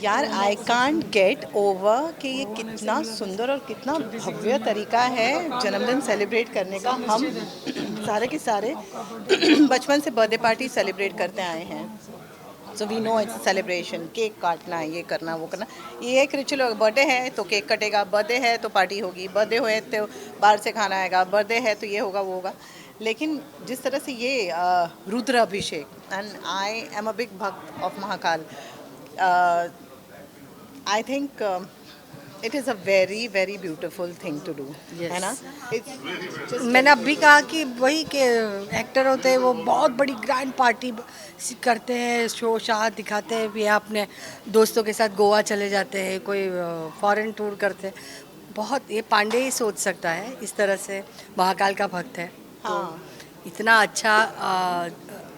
यार I can't get over कि ये कितना सुंदर और कितना भव्य तरीका है जन्मदिन सेलिब्रेट करने का। हम सारे के सारे बचपन से बर्थडे पार्टी सेलिब्रेट करते आए हैं। So we know it's celebration, cake काटना, ये करना वो करना, ये एक रिचुअल होगा। बर्थडे है तो केक कटेगा, बर्थडे है तो पार्टी होगी, बर्थडे हुए तो बाहर से खाना आएगा, बर्थडे है तो ये होगा वो होगा। लेकिन जिस तरह से ये Rudra Abhishek, and I am a big bhakt of Mahakal, I think it is a very very beautiful thing to do, है ना? इट्स मैंने अभी कहा कि वही के एक्टर होते हैं वो बहुत बड़ी ग्रैंड पार्टी करते हैं, शो शाह दिखाते हैं, या अपने दोस्तों के साथ गोवा चले जाते हैं, कोई फॉरेन टूर करते हैं। बहुत ये पांडे ही सोच सकता है इस तरह से, महाकाल का भक्त है तो हाँ। इतना अच्छा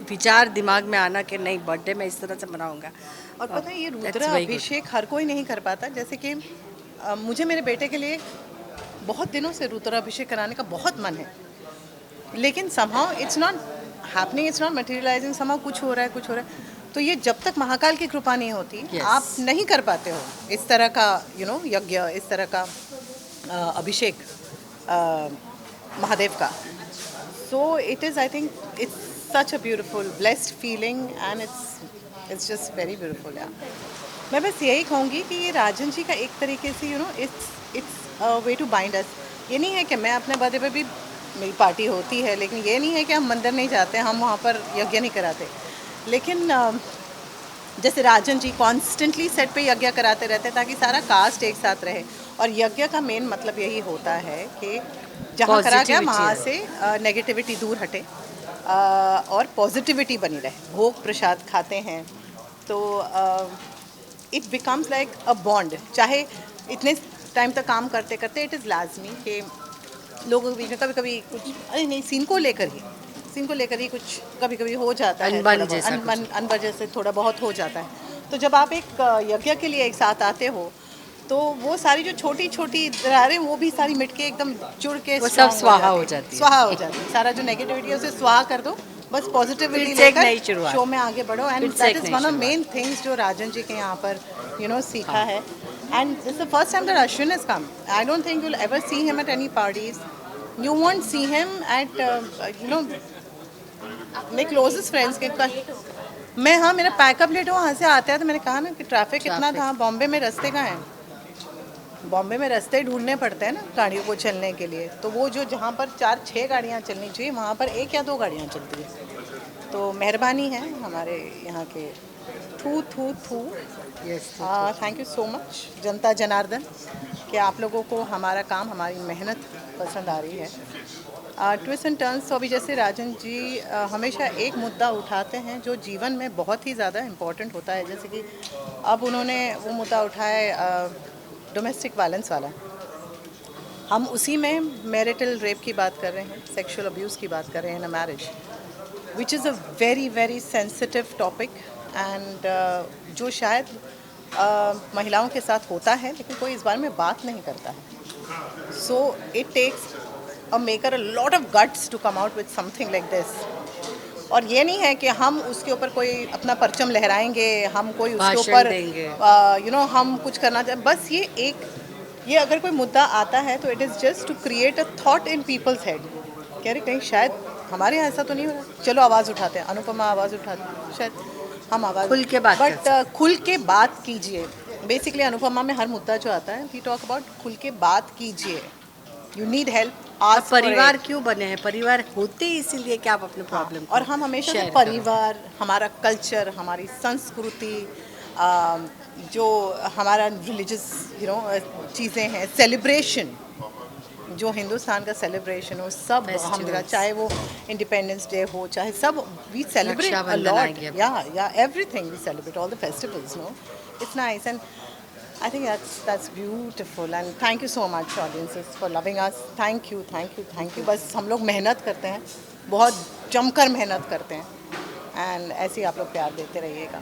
विचार दिमाग में आना कि नहीं बर्थडे में इस तरह से मनाऊंगा। और पता है ये रुद्र दैट्स वेरी गुड। अभिषेक हर कोई नहीं कर पाता। जैसे कि मुझे मेरे बेटे के लिए बहुत दिनों से रुद्र अभिषेक कराने का बहुत मन है, लेकिन somehow it's not happening, it's not materialising. Somehow कुछ हो रहा है, कुछ हो रहा है। तो ये जब तक महाकाल की कृपा नहीं होती, Yes. आप नहीं कर पाते हो इस तरह का यज्ञ, इस तरह का अभिषेक महादेव का। So it is, I think, it's such a beautiful, blessed feeling, and it's just very beautiful, yeah. मैं बस यही कहूँगी कि ये राजन जी का एक तरीके से it's way to bind us. ये नहीं है कि मैं अपने बर्थडे पे भी मेरी पार्टी होती है, लेकिन ये नहीं है कि हम मंदिर नहीं जाते, हम वहाँ पर यज्ञ नहीं कराते। लेकिन जैसे राजन जी कॉन्स्टेंटली सेट पे यज्ञ कराते रहते हैं ताकि सारा कास्ट एक साथ रहे। और यज्ञ का मेन मतलब यही होता है कि जहाँ करा गया वहाँ से नेगेटिविटी दूर हटे, और पॉजिटिविटी बनी रहे। भोग प्रसाद खाते हैं तो it becomes like a bond. चाहे इतने टाइम तक काम करते करते इट इज़ लाजमी कि लोगों के बीच में कभी कभी कुछ, अरे नहीं, सीन को लेकर ही कुछ कभी कभी हो जाता है, अनबन जैसा अनबन जैसे थोड़ा बहुत हो जाता है। तो जब आप एक यज्ञ के लिए एक साथ आते हो तो वो सारी जो छोटी छोटी दरारें वो भी सारी मिट के एकदम जुड़ के वो सब strong स्वाहा हो जाती है। स्वाहा हो जाती है। सारा जो नेगेटिविटी है उसे स्वाहा कर दो, बस पॉजिटिविटी फिर से एक नई लेकर शुरुआत। शो में आगे बढ़ो। एंड फिर से दैट एक इज़ नई वन ऑफ शुरुआत। मेन थिंग्स जो राजन जी के यहाँ पर सीखा है। And this the first time that Ashwin has come. I don't think you'll ever see him at any parties. You won't see him at मेरे क्लोजेस्ट फ्रेंड्स के मैं, हाँ, मेरा पैकअप लेट हो वहाँ से आता है तो मैंने कहा ना कि ट्रैफिक कितना था। बॉम्बे में रास्ते कहाँ हैं? बॉम्बे में रास्ते ढूंढने पड़ते हैं ना गाड़ियों को चलने के लिए। तो वो जो जहाँ पर 4-6 गाड़ियाँ चलनी चाहिए वहाँ पर 1 या 2 गाड़ियाँ चलती हैं। तो मेहरबानी है हमारे यहाँ के। थू थू थू। थैंक यू सो मच जनता जनार्दन कि आप लोगों को हमारा काम, हमारी मेहनत पसंद आ रही है। Twist and turns. तो अभी जैसे राजन जी हमेशा एक मुद्दा उठाते हैं जो जीवन में बहुत ही ज़्यादा इम्पोर्टेंट होता है। जैसे कि अब उन्होंने वो मुद्दा उठाया डोमेस्टिक वायलेंस वाला। हम उसी में मैरिटल रेप की बात कर रहे हैं, सेक्सुअल अब्यूज़ की बात कर रहे हैं in a marriage, which is a very very sensitive topic. And जो शायद महिलाओं के साथ होता है लेकिन कोई इस बारे में बात नहीं करता है। So it takes a maker a lot of guts to come out with something like this. और ये नहीं है कि हम उसके ऊपर कोई अपना परचम लहराएंगे, हम कोई उसके भाषण ऊपर देंगे। हम कुछ करना चाहें। बस ये अगर कोई मुद्दा आता है तो it is just to create a thought in people's head कि अरे कहीं शायद हमारे यहाँ ऐसा तो नहीं हो रहा, चलो आवाज़ उठाते हैं। अनुपमा आवाज़ उठाती है, शायद हम आवाज़ खुल के बात कर बट खुल के बात कीजिए। बेसिकली अनुपमा में हर मुद्दा जो आता है वी टॉक अबाउट खुल के बात कीजिए। यू नीड हेल्प, अब आस्क फॉर परिवार इट। क्यों बने हैं? परिवार होते ही इसीलिए कि आप अपने हाँ, प्रॉब्लम और को हम हमेशा से शेयर करो। परिवार, हमारा कल्चर, हमारी संस्कृति, जो हमारा रिलीजियस चीज़ें हैं, सेलिब्रेशन, जो हिंदुस्तान का सेलिब्रेशन हो, सब हम जगह, Festivals। चाहे वो इंडिपेंडेंस डे हो, चाहे सब, we celebrate a Rakshabandhan lot. आएगी अब। या everything we celebrate, all the festivals, no, it's nice. And I think that's beautiful, and thank you so much audiences for loving us. Thank you, thank you, thank you. बस हम लोग मेहनत करते हैं, बहुत जमकर मेहनत करते हैं, and ऐसे ही आप लोग प्यार देते रहिएगा।